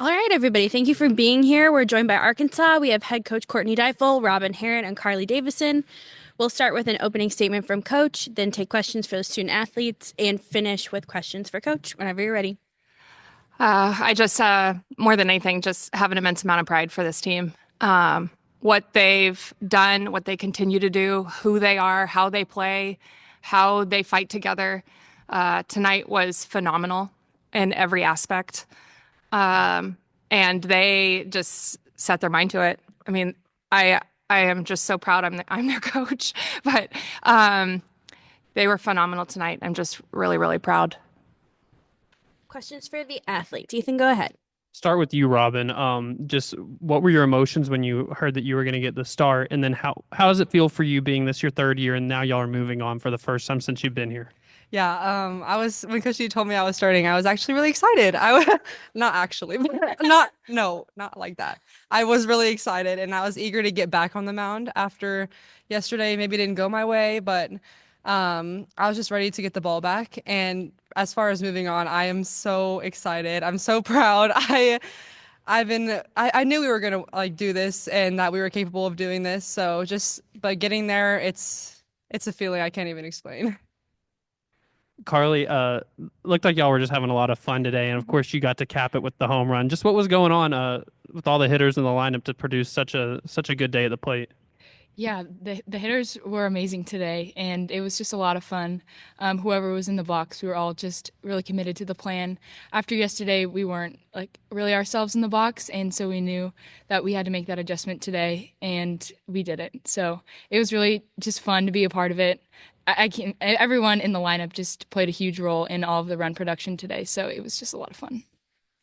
All right, everybody. Thank you for being here. We're joined by Arkansas. We have head coach Courtney Deifel, Robyn, Herron, and Karlie Davison. We'll start with an opening statement from coach, then take questions for the student athletes, and finish with questions for coach whenever you're ready. I just, more than anything, just have an immense amount of pride for this team. What they've done, what they continue to do, who they are, how they play, how they fight together. Tonight was phenomenal in every aspect. And they just set their mind to it. I mean, I am just so proud I'm their coach, but they were phenomenal tonight. I'm just really, really proud. Questions for the athletes. Ethan, go ahead. Start with you, Robyn. Just what were your emotions when you heard that you were going to get the start, and then how does it feel for you being this your third year, and now y'all are moving on for the first time since you've been here? Yeah, I was when Cushy told me I was starting, I was actually really excited. I was not actually, but not no, not like that. I was really excited and I was eager to get back on the mound after yesterday maybe didn't go my way, but I was just ready to get the ball back. And as far as moving on, I am so excited. I'm so proud. I knew we were gonna like do this and that we were capable of doing this. So just but getting there, it's a feeling I can't even explain. Karlie, looked like y'all were just having a lot of fun today, and of course you got to cap it with the home run. Just what was going on with all the hitters in the lineup to produce such a good day at the plate? Yeah, the hitters were amazing today, and it was just a lot of fun. Whoever was in the box, we were all just really committed to the plan. After yesterday, we weren't like really ourselves in the box, and so we knew that we had to make that adjustment today, and we did it. So it was really just fun to be a part of it. I can Everyone in the lineup just played a huge role in all of the run production today, so it was just a lot of fun.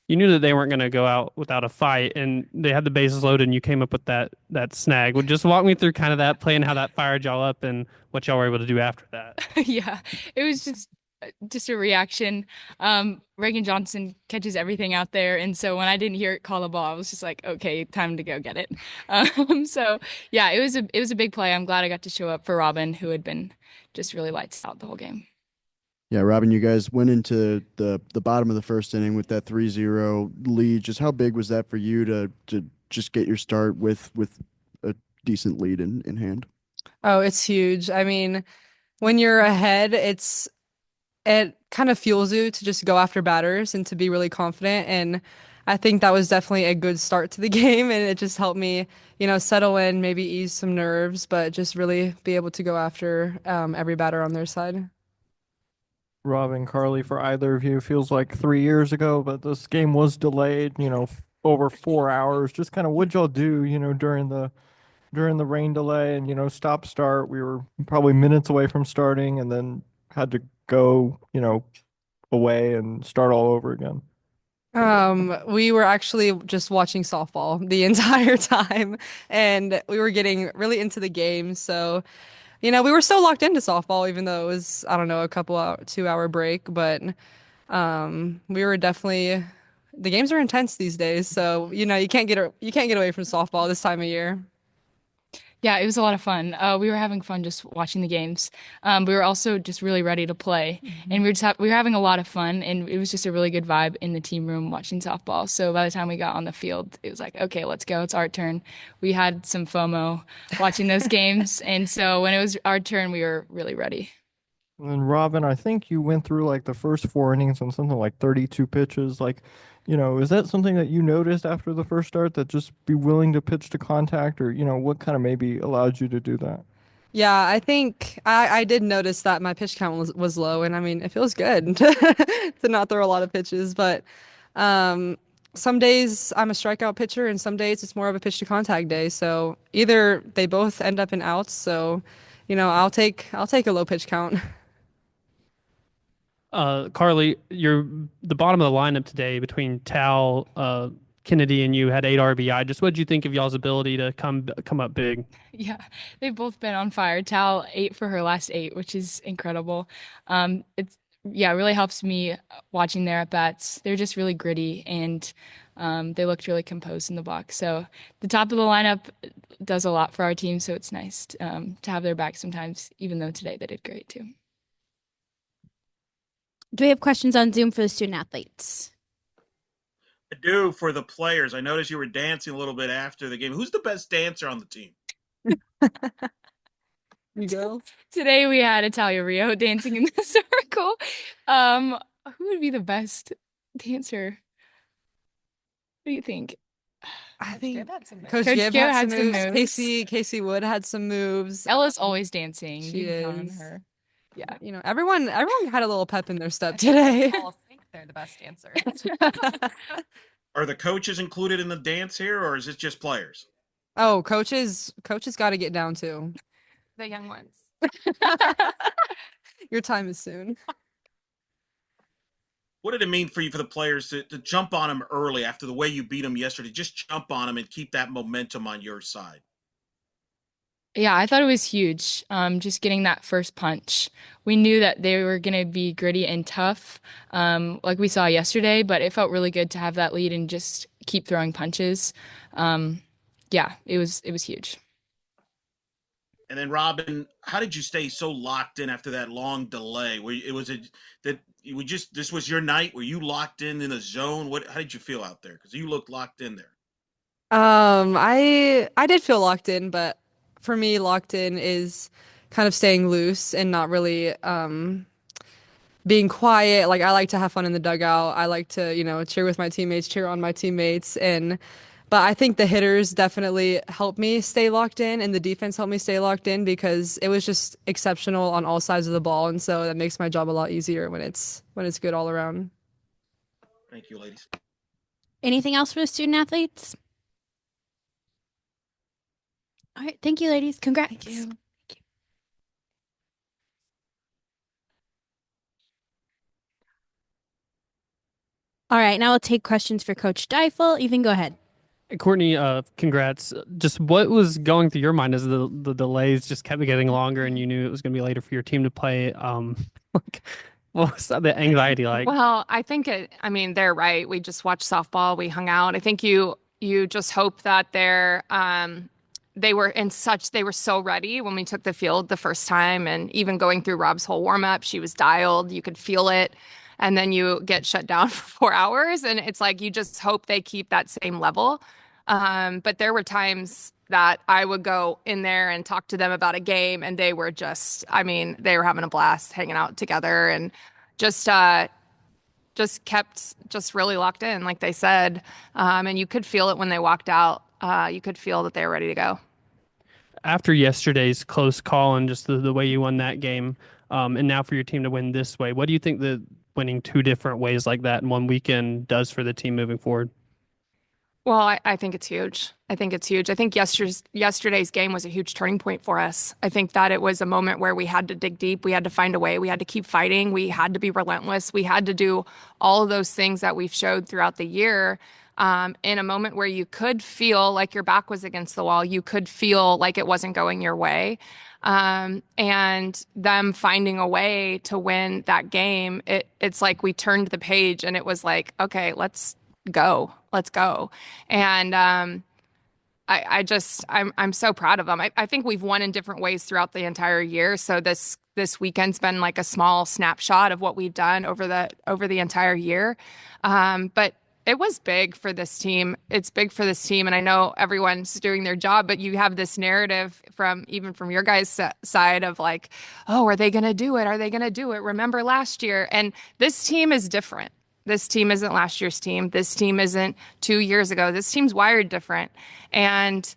You knew that they weren't going to go out without a fight, and they had the bases loaded, and you came up with that snag. Would just walk me through kind of that play and how that fired y'all up, and what y'all were able to do after that. Yeah, it was just a reaction. Reagan Johnson catches everything out there, and so when I didn't hear it call a ball, I was just like, okay, time to go get it. So yeah, it was a big play. I'm glad I got to show up for Robyn, who had been just really lights out the whole game. Yeah, Robyn, you guys went into the bottom of the first inning with that 3-0 lead. Just how big was that for you to just get your start with a decent lead in hand? Oh, it's huge. I mean, when you're ahead, it kind of fuels you to just go after batters and to be really confident. And I think that was definitely a good start to the game, and it just helped me, settle in, maybe ease some nerves, but just really be able to go after every batter on their side. Robyn, Karlie, for either of you, feels like 3 years ago, but this game was delayed, over 4 hours. Just kind of what y'all do, during the rain delay and stop start. We were probably minutes away from starting, and then had to go, away and start all over again. We were actually just watching softball the entire time, and we were getting really into the game. So, we were still locked into softball, even though it was, I don't know, a couple hour, 2 hour break. But we were definitely the games are intense these days. So, you can't get away from softball this time of year. Yeah, it was a lot of fun. We were having fun just watching the games. We were also just really ready to play, and we were having a lot of fun, and it was just a really good vibe in the team room watching softball. So by the time we got on the field, it was like, okay, let's go. It's our turn. We had some FOMO watching those games, and so when it was our turn, we were really ready. And then Robyn, I think you went through like the first 4 innings on something like 32 pitches. Like, is that something that you noticed after the first start, that just be willing to pitch to contact, or, what kind of maybe allowed you to do that? Yeah, I think I did notice that my pitch count was low, and I mean, it feels good to not throw a lot of pitches, but um, some days I'm a strikeout pitcher, and some days it's more of a pitch to contact day. So either they both end up in outs. So, I'll take a low pitch count. Karlie, you're the bottom of the lineup today between Tal, Kennedy, and you had 8 RBI. Just what did you think of y'all's ability to come up big? Yeah, they've both been on fire. Tal 8 for her last 8, which is incredible. It's Yeah, it really helps me watching their at bats. They're just really gritty, and they looked really composed in the box. So the top of the lineup does a lot for our team. So it's nice to have their back sometimes, even though today they did great too. Do we have questions on Zoom for the student athletes? I do for the players. I noticed you were dancing a little bit after the game. Who's the best dancer on the team? You go. Today we had Italia Rio dancing in the circle. Who would be the best dancer? What do you think? I think Coach Coach Gibb Gibb had had some some moves. moves. Casey Wood had some moves. Ella's always dancing. She You can count on is. her. Yeah. You know, everyone had a little pep in their step today. All think they're the best dancers. Are the coaches included in the dance here, or is it just players? Oh, coaches got to get down too. The young ones. Your time is soon. What did it mean for you, for the players, to jump on them early after the way you beat them yesterday? Just jump on them and keep that momentum on your side. Yeah, I thought it was huge. Just getting that first punch. We knew that they were going to be gritty and tough, like we saw yesterday, but it felt really good to have that lead and just keep throwing punches. Yeah, it was huge. And then, Robyn, how did you stay so locked in after that long delay? This was your night? Were you locked in a zone? How did you feel out there? Because you looked locked in there. I did feel locked in, but for me, locked in is kind of staying loose and not really being quiet. Like I like to have fun in the dugout. I like to, cheer with my teammates, cheer on my teammates, but I think the hitters definitely helped me stay locked in, and the defense helped me stay locked in because it was just exceptional on all sides of the ball, and so that makes my job a lot easier when it's good all around. Thank you, ladies. Anything else for the student athletes? All right. Thank you, ladies. Congrats. Thank you. All right. Now we'll take questions for Coach Deifel. Ethan, go ahead. Courtney, congrats. Just what was going through your mind as the delays just kept getting longer and you knew it was going to be later for your team to play? Like, what was the anxiety like? Well, I think they're right. We just watched softball. We hung out. I think you just hope that they were so ready when we took the field the first time, and even going through Rob's whole warm up, she was dialed. You could feel it. And then you get shut down for 4 hours, and it's like you just hope they keep that same level. But there were times that I would go in there and talk to them about a game, and they were they were having a blast hanging out together, and just kept really locked in, like they said. And you could feel it when they walked out. You could feel that they were ready to go. After yesterday's close call and just the way you won that game, and now for your team to win this way, what do you think the winning two different ways like that in one weekend does for the team moving forward? Well, I think it's huge. I think yesterday's game was a huge turning point for us. I think that it was a moment where we had to dig deep. We had to find a way. We had to keep fighting. We had to be relentless. We had to do all of those things that we've showed throughout the year. In a moment where you could feel like your back was against the wall, you could feel like it wasn't going your way. And them finding a way to win that game, it's like we turned the page and it was like, okay, let's go. And I'm so proud of them. I think we've won in different ways throughout the entire year. So this weekend's been like a small snapshot of what we've done over the entire year. But it was big for this team. It's big for this team. And I know everyone's doing their job, but you have this narrative from your guys' side of like, oh, are they going to do it? Are they going to do it? Remember last year? And this team is different. This team isn't last year's team. This team isn't 2 years ago. This team's wired different. And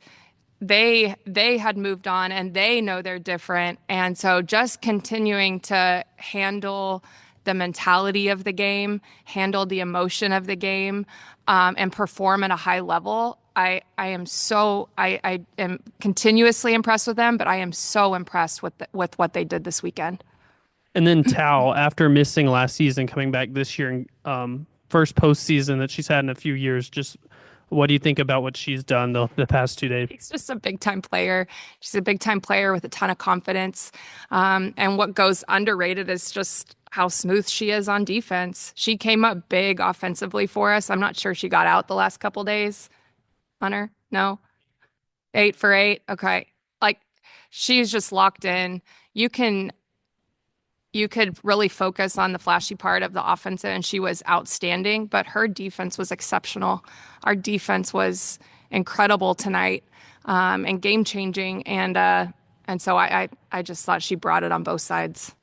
they had moved on and they know they're different. And so just continuing to handle the mentality of the game, handle the emotion of the game, and perform at a high level. I am continuously impressed with them, but I am so impressed with what they did this weekend. And then Tao, after missing last season, coming back this year, first postseason that she's had in a few years, just what do you think about what she's done the past 2 days? She's just a big-time player. She's a big-time player with a ton of confidence. And what goes underrated is just how smooth she is on defense. She came up big offensively for us. I'm not sure she got out the last couple days. Hunter? No? 8 for 8? Okay. Like, she's just locked in. You can you could really focus on the flashy part of the offense, and she was outstanding, but her defense was exceptional. Our defense was incredible tonight, and game-changing, and so I just thought she brought it on both sides.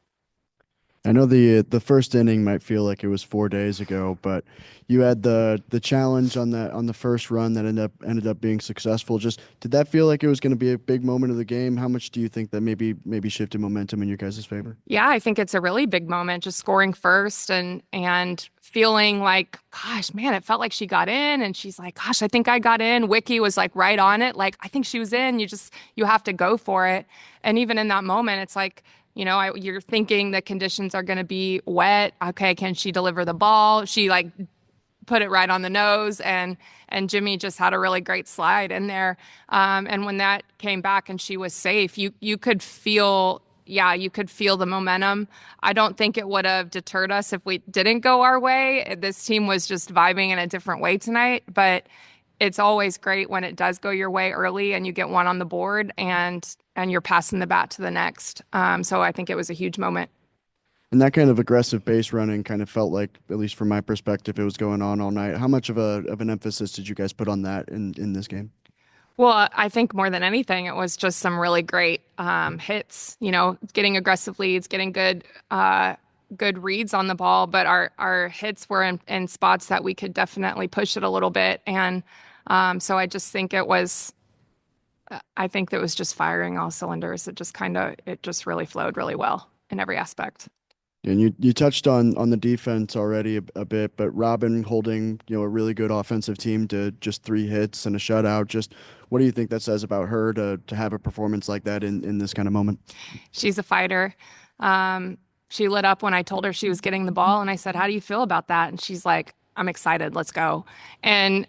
I know the first inning might feel like it was 4 days ago, but you had the challenge on the first run that ended up being successful. Just did that feel like it was going to be a big moment of the game? How much do you think that maybe shifted momentum in your guys' favor? Yeah, I think it's a really big moment, just scoring first and feeling like, gosh, man, it felt like she got in, and she's like, gosh, I think I got in. Wiki was like right on it, like I think she was in. You have to go for it, and even in that moment, it's like, you're thinking the conditions are going to be wet. Okay, can she deliver the ball? She like put it right on the nose, and Jimmy just had a really great slide in there. And when that came back and she was safe, you could feel, you could feel the momentum. I don't think it would have deterred us if we didn't go our way. This team was just vibing in a different way tonight, but it's always great when it does go your way early and you get one on the board and you're passing the bat to the next. So I think it was a huge moment. And that kind of aggressive base running kind of felt like, at least from my perspective, it was going on all night. How much of an emphasis did you guys put on that in this game? Well, I think more than anything, it was just some really great hits, getting aggressive leads, getting good reads on the ball. But our hits were in spots that we could definitely push it a little bit. And so I just think it was just firing all cylinders. It just really flowed really well in every aspect. And you touched on the defense already a bit, but Robyn holding a really good offensive team to just 3 hits and a shutout. Just what do you think that says about her to have a performance like that in this kind of moment? She's a fighter. She lit up when I told her she was getting the ball, and I said, "How do you feel about that?" And she's like, "I'm excited. Let's go." And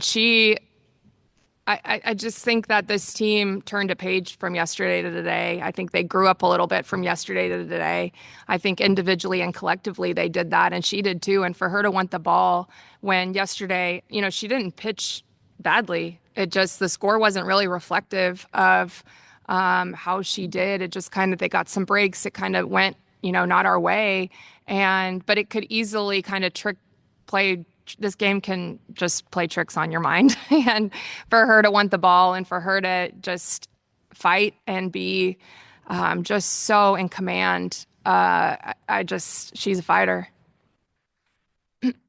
she. I just think that this team turned a page from yesterday to today. I think they grew up a little bit from yesterday to today. I think individually and collectively they did that, and she did too. And for her to want the ball when yesterday, she didn't pitch badly. It just, the score wasn't really reflective of how she did. It just kind of, they got some breaks. It kind of went, not our way. But it could easily kind of this game can just play tricks on your mind. And for her to want the ball and for her to just fight and be just so in command, she's a fighter.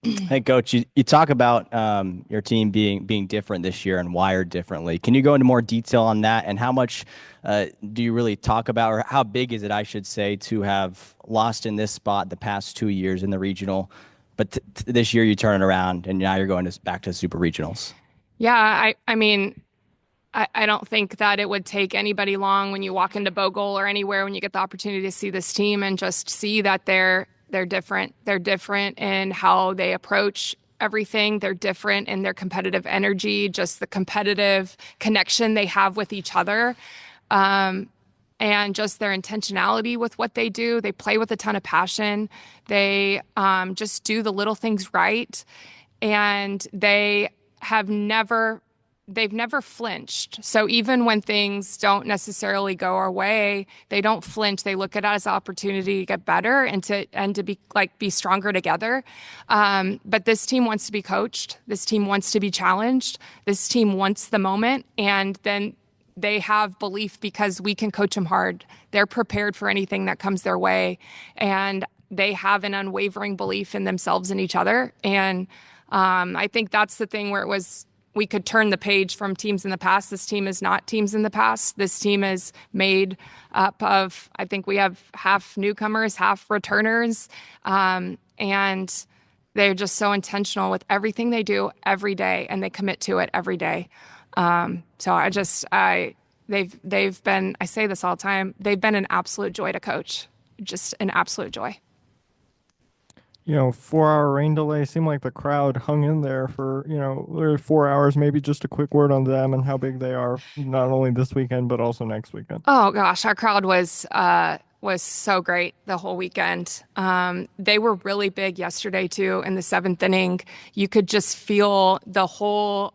Hey, Coach, you talk about your team being different this year and wired differently. Can you go into more detail on that? And how much do you really talk about, or how big is it, I should say, to have lost in this spot the past 2 years in the regional, but this year you turn it around and now you're going back to super regionals? Yeah, I mean, I don't think that it would take anybody long when you walk into Bogle or anywhere when you get the opportunity to see this team and just see that they're different. They're different in how they approach everything. They're different in their competitive energy, just the competitive connection they have with each other. And just their intentionality with what they do. They play with a ton of passion. They just do the little things right. And they've never flinched. So even when things don't necessarily go our way, they don't flinch. They look at it as an opportunity to get better and to be stronger together. But this team wants to be coached. This team wants to be challenged. This team wants the moment. And then they have belief because we can coach them hard. They're prepared for anything that comes their way. And they have an unwavering belief in themselves and each other. And I think that's the thing where we could turn the page from teams in the past. This team is not teams in the past. This team is made up of, I think we have half newcomers, half returners. And they're just so intentional with everything they do every day, and they commit to it every day. So they've been, I say this all the time, they've been an absolute joy to coach, just an absolute joy. 4-hour rain delay seemed like the crowd hung in there for, 4 hours. Maybe just a quick word on them and how big they are, not only this weekend, but also next weekend. Oh gosh, our crowd was so great the whole weekend. They were really big yesterday too. In the 7th inning, you could just feel the whole,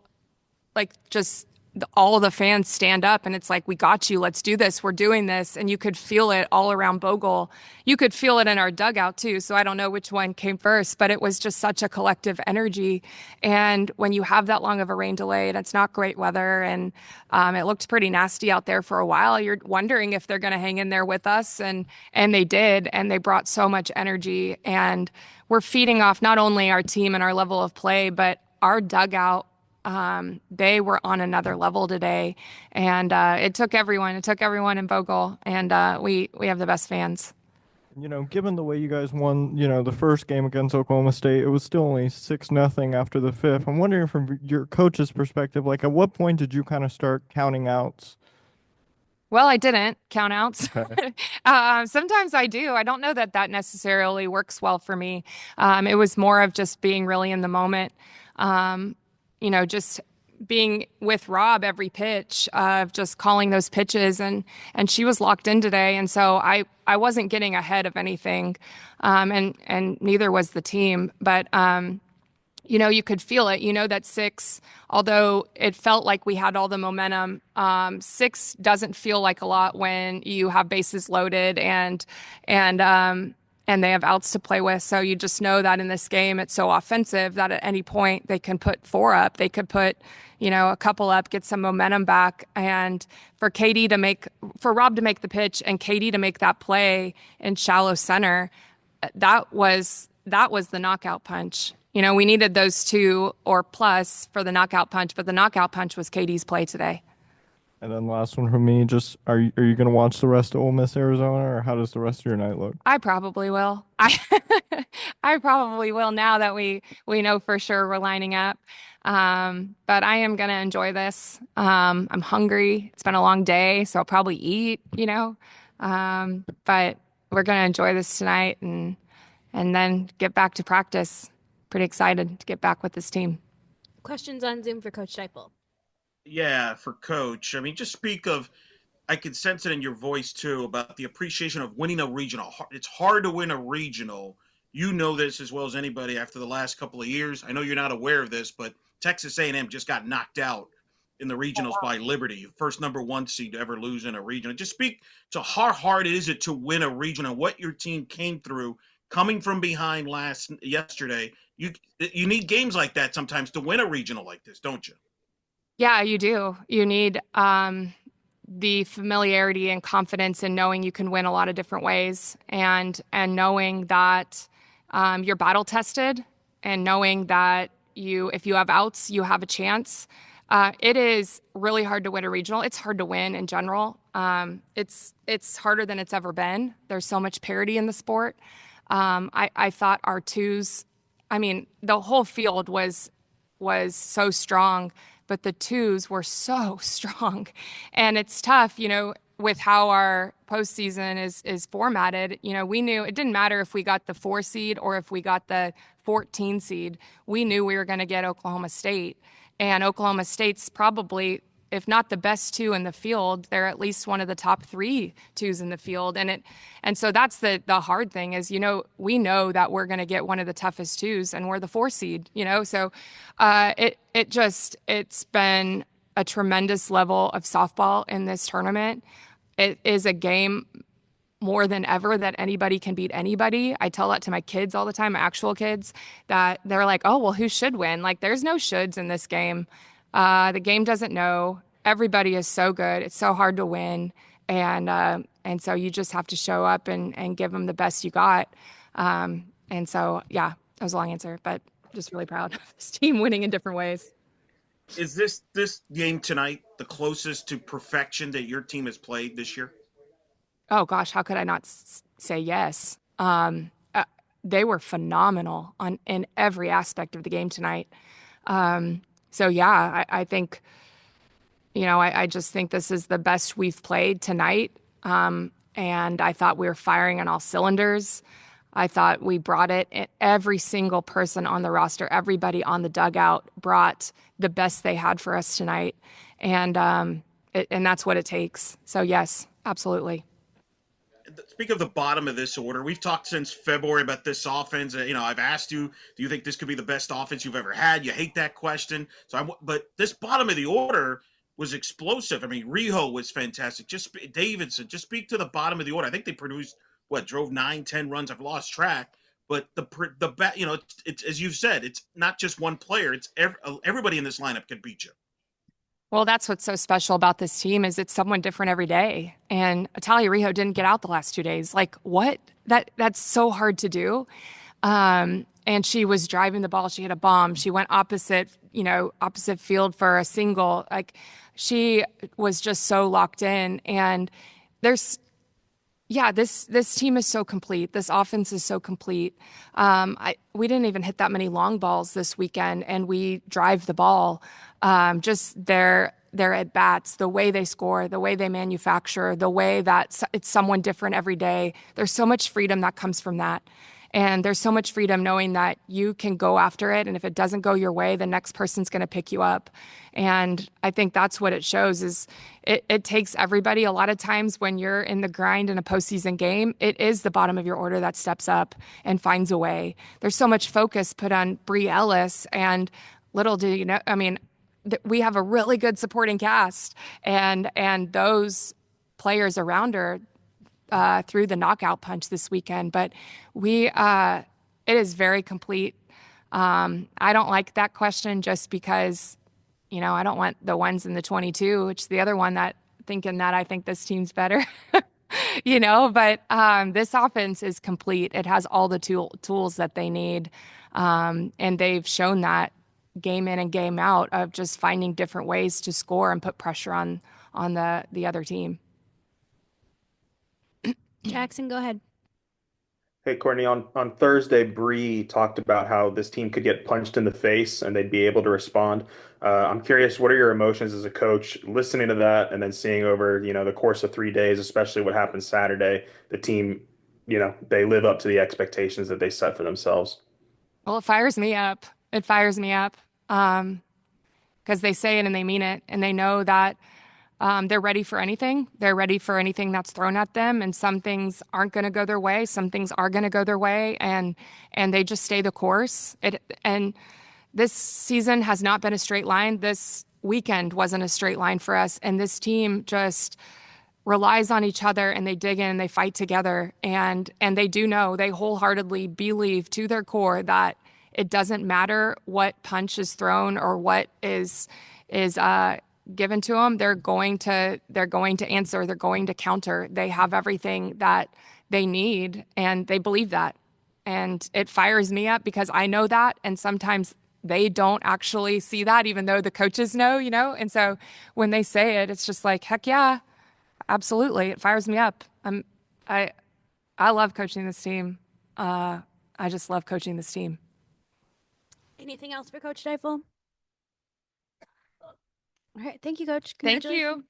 just all the fans stand up and it's like, we got you, let's do this, we're doing this. And you could feel it all around Bogle. You could feel it in our dugout too. So I don't know which one came first, but it was just such a collective energy. And when you have that long of a rain delay and it's not great weather and it looked pretty nasty out there for a while, you're wondering if they're going to hang in there with us. And they did, and they brought so much energy. And we're feeding off not only our team and our level of play, but our dugout. They were on another level today, and it took everyone. It took everyone in Bogle, and we have the best fans. Given the way you guys won, the first game against Oklahoma State, it was still only 6-0 after the fifth. I'm wondering from your coach's perspective, like at what point did you kind of start counting outs? Well, I didn't count outs. Okay. Sometimes I do. I don't know that necessarily works well for me. It was more of just being really in the moment. Just being with Rob every pitch of just calling those pitches, and she was locked in today. And so I wasn't getting ahead of anything. And neither was the team, but, you could feel it, that 6, although it felt like we had all the momentum, 6 doesn't feel like a lot when you have bases loaded and they have outs to play with. So you just know that in this game, it's so offensive that at any point they can put 4 up. They could put, a couple up, get some momentum back. And for Rob to make the pitch and Katie to make that play in shallow center, that was the knockout punch. We needed those 2 or plus for the knockout punch, but the knockout punch was Katie's play today. And then last one from me, just are you going to watch the rest of Ole Miss Arizona, or how does the rest of your night look? I probably will. I probably will now that we know for sure we're lining up. But I am going to enjoy this. I'm hungry. It's been a long day, so I'll probably eat, but we're going to enjoy this tonight and then get back to practice. Pretty excited to get back with this team. Questions on Zoom for Coach Deifel. Yeah, for Coach. I mean, just speak of, I can sense it in your voice too, about the appreciation of winning a regional. It's hard to win a regional. You know this as well as anybody after the last couple of years. I know you're not aware of this, but Texas A&M just got knocked out in the regionals by Liberty, first number 1 seed to ever lose in a regional. Just speak to how hard is it to win a regional, what your team came through coming from behind yesterday. You need games like that sometimes to win a regional like this, don't you? Yeah, you do. You need the familiarity and confidence in knowing you can win a lot of different ways, and knowing that you're battle tested, and knowing that if you have outs, you have a chance. It is really hard to win a regional. It's hard to win in general. It's harder than it's ever been. There's so much parity in the sport. I thought our 2s, the whole field was so strong, but the 2s were so strong. And it's tough, with how our postseason is formatted. We knew it didn't matter if we got the 4 seed or if we got the 14 seed. We knew we were going to get Oklahoma State. And Oklahoma State's probably, if not the best 2 in the field, they're at least one of the top 3 2s in the field. And so that's the hard thing is, we know that we're going to get one of the toughest 2s, and we're the 4 seed, so it's been a tremendous level of softball in this tournament. It is a game more than ever that anybody can beat anybody. I tell that to my kids all the time, my actual kids, that they're like, oh, well, who should win? Like, there's no shoulds in this game. The game doesn't know. Everybody is so good. It's so hard to win. And so you just have to show up and give them the best you got. And so, yeah, that was a long answer, but just really proud of this team winning in different ways. Is this game tonight the closest to perfection that your team has played this year? Oh, gosh, how could I not say yes? They were phenomenal in every aspect of the game tonight. So, yeah, I think, I just think this is the best we've played tonight. And I thought we were firing on all cylinders. I thought we brought it. Every single person on the roster, everybody on the dugout brought the best they had for us tonight. And that's what it takes. So, yes, absolutely. Speak of the bottom of this order. We've talked since February about this offense. I've asked you, do you think this could be the best offense you've ever had? You hate that question. But this bottom of the order, was explosive. I mean, Riho was fantastic. Davison, just speak to the bottom of the order. I think they produced drove 9, 10 runs. I've lost track. But it's as you've said, it's not just one player. It's everybody in this lineup can beat you. Well, that's what's so special about this team is it's someone different every day. And Atalia Riho didn't get out the last 2 days. Like, what? That's so hard to do. And she was driving the ball. She hit a bomb. She went opposite field for a single. Like, she was just so locked in. And this team is so complete. This offense is so complete. We didn't even hit that many long balls this weekend, and we drive the ball. Just their at bats, the way they score, the way they manufacture, the way that it's someone different every day. There's so much freedom that comes from that. And there's so much freedom knowing that you can go after it. And if it doesn't go your way, the next person's going to pick you up. And I think that's what it shows is it takes everybody. A lot of times when you're in the grind in a postseason game, it is the bottom of your order that steps up and finds a way. There's so much focus put on Brie Ellis, and little do you know, I mean, we have a really good supporting cast, and those players around her through the knockout punch this weekend. But it is very complete. I don't like that question just because, I don't want the ones in the 22, which is the other one that thinking that I think this team's better, but this offense is complete. It has all the tools that they need. And they've shown that game in and game out of just finding different ways to score and put pressure on the other team. Jackson, go ahead. Hey, Courtney, on Thursday, Bree talked about how this team could get punched in the face and they'd be able to respond. I'm curious, what are your emotions as a coach listening to that and then seeing over, the course of 3 days, especially what happened Saturday, the team, they live up to the expectations that they set for themselves? Well, it fires me up. Because they say it and they mean it, and they know that they're ready for anything. They're ready for anything that's thrown at them, and some things aren't going to go their way. Some things are going to go their way, and they just stay the course. And this season has not been a straight line. This weekend wasn't a straight line for us, and this team just relies on each other, and they dig in and they fight together, and they do know, they wholeheartedly believe to their core that it doesn't matter what punch is thrown or what is given to them. They're going to answer. They're going to counter. They have everything that they need, and they believe that. And it fires me up because I know that, and sometimes they don't actually see that, even though the coaches know, And so when they say it, it's just like, heck yeah, absolutely. It fires me up. I love coaching this team. I just love coaching this team. Anything else for Coach Deifel? All right. Thank you, Coach. Thank you.